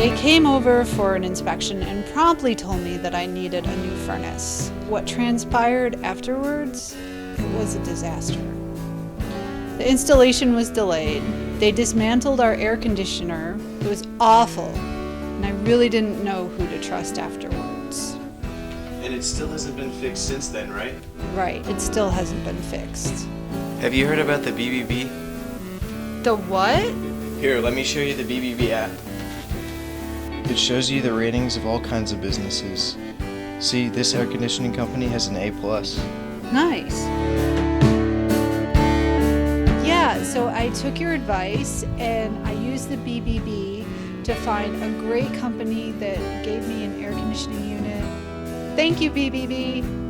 They came over for an inspection and promptly told me that I needed a new furnace. What transpired afterwards, it was a disaster. The installation was delayed. They dismantled our air conditioner. It was awful, and I really didn't know who to trust afterwards. And it still hasn't been fixed since then, right? Right, it still hasn't been fixed. Have you heard about the BBB? The what? Here, let me show you the BBB app. It shows you the ratings of all kinds of businesses. See, this air conditioning company has an A+. Nice. Yeah, so I took your advice and I used the BBB to find a great company that gave me an air conditioning unit. Thank you, BBB.